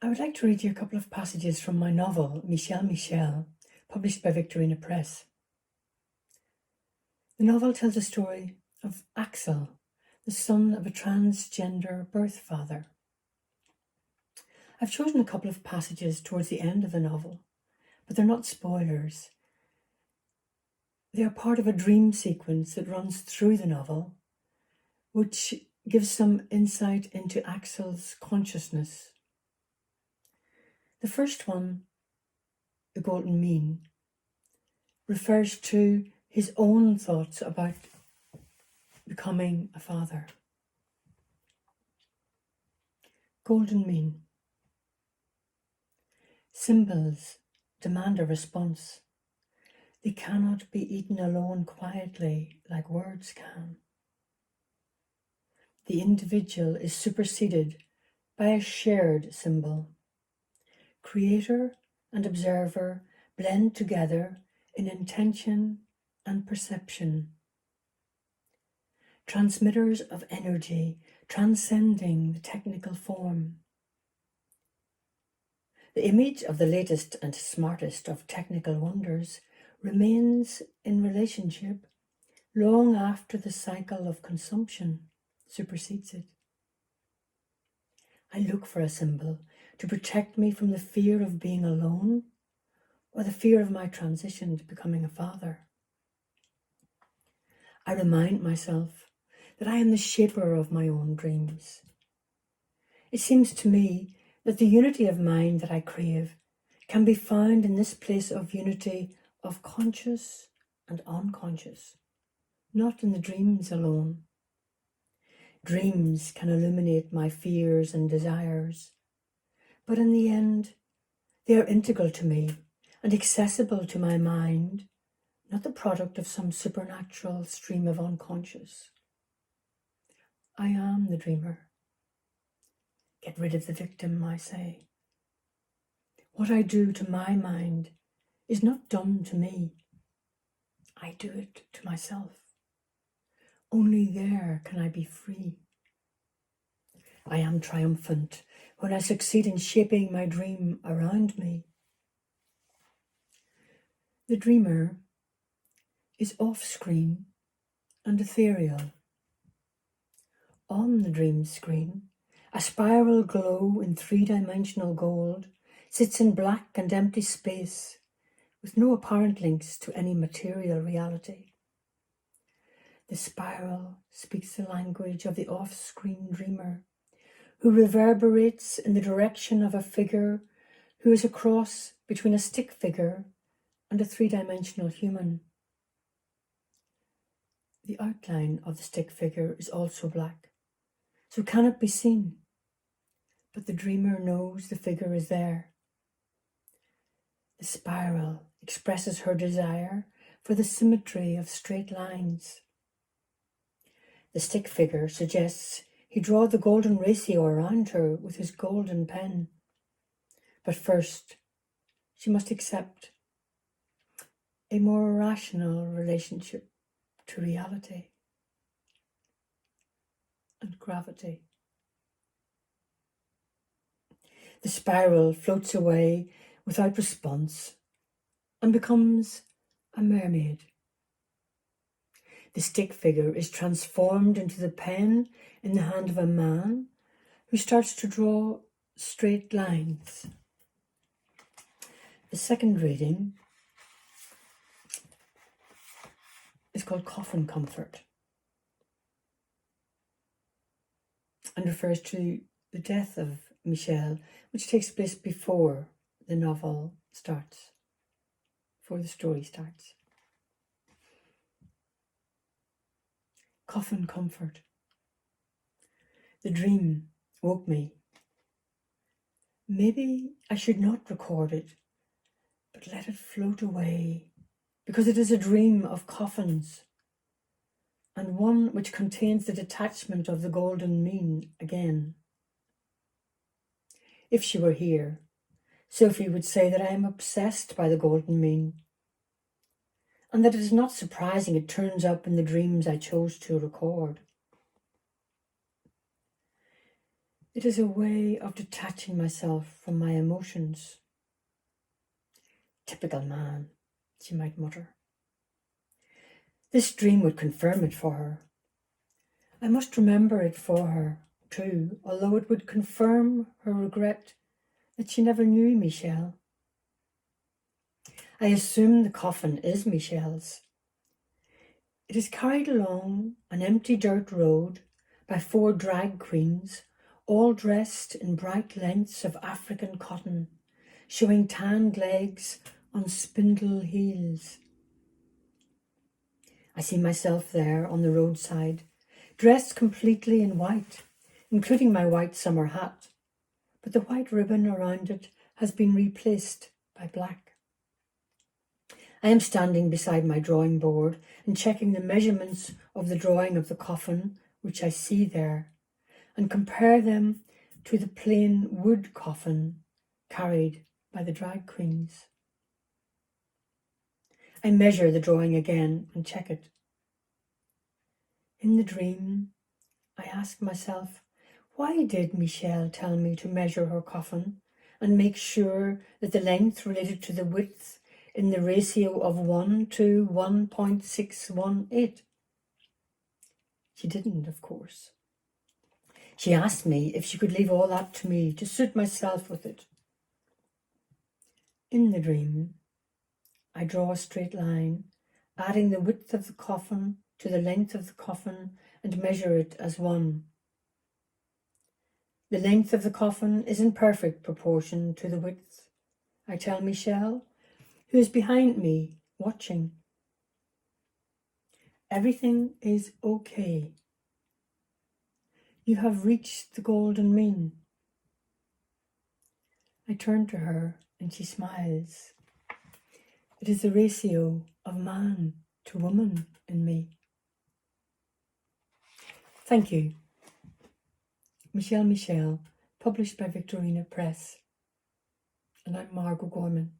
I would like to read you a couple of passages from my novel, Michel-Michelle, published by Victorina Press. The novel tells a story of Axel, the son of a transgender birth father. I've chosen a couple of passages towards the end of the novel, but they're not spoilers. They are part of a dream sequence that runs through the novel, which gives some insight into Axel's consciousness. The first one, the golden mean, refers to his own thoughts about becoming a father. Golden mean. Symbols demand a response. They cannot be eaten alone quietly like words can. The individual is superseded by a shared symbol. Creator and observer blend together in intention and perception. Transmitters of energy transcending the technical form. The image of the latest and smartest of technical wonders remains in relationship long after the cycle of consumption supersedes it. I look for a symbol to protect me from the fear of being alone or the fear of my transition to becoming a father. I remind myself that I am the shaper of my own dreams. It seems to me that the unity of mind that I crave can be found in this place of unity of conscious and unconscious, not in the dreams alone. Dreams can illuminate my fears and desires, but in the end, they are integral to me and accessible to my mind, not the product of some supernatural stream of unconscious. I am the dreamer. Get rid of the victim, I say. What I do to my mind is not done to me. I do it to myself. Only there can I be free. I am triumphant when I succeed in shaping my dream around me. The dreamer is off-screen and ethereal. On the dream screen, a spiral glow in three-dimensional gold sits in black and empty space with no apparent links to any material reality. The spiral speaks the language of the off-screen dreamer, who reverberates in the direction of a figure who is a cross between a stick figure and a three-dimensional human. The outline of the stick figure is also black, so cannot be seen, but the dreamer knows the figure is there. The spiral expresses her desire for the symmetry of straight lines. The stick figure suggests he draw the golden ratio around her with his golden pen. But first, she must accept a more rational relationship to reality and gravity. The spiral floats away without response and becomes a mermaid. The stick figure is transformed into the pen in the hand of a man who starts to draw straight lines. The second reading is called Coffin Comfort and refers to the death of Michel, which takes place before the novel starts, before the story starts. Coffin Comfort. The dream woke me. Maybe I should not record it, but let it float away, because it is a dream of coffins, and one which contains the detachment of the golden mean again. If she were here, Sophie would say that I am obsessed by the golden mean, and that it is not surprising it turns up in the dreams I chose to record. It is a way of detaching myself from my emotions. Typical man, she might mutter. This dream would confirm it for her. I must remember it for her, too, although it would confirm her regret that she never knew Michel. I assume the coffin is Michel's. It is carried along an empty dirt road by 4 drag queens, all dressed in bright lengths of African cotton, showing tanned legs on spindle heels. I see myself there on the roadside, dressed completely in white, including my white summer hat, but the white ribbon around it has been replaced by black. I am standing beside my drawing board and checking the measurements of the drawing of the coffin, which I see there, and compare them to the plain wood coffin carried by the drag queens. I measure the drawing again and check it. In the dream, I ask myself, why did Michel tell me to measure her coffin and make sure that the length related to the width in the ratio of 1 to 1.618? She didn't, of course. She asked me if she could leave all that to me to suit myself with it. In the dream, I draw a straight line, adding the width of the coffin to the length of the coffin and measure it as 1. The length of the coffin is in perfect proportion to the width, I tell Michel, who is behind me, watching. Everything is okay. You have reached the golden mean. I turn to her and she smiles. It is the ratio of man to woman in me. Thank you. Michel-Michelle, published by Victorina Press. And I'm Margo Gorman.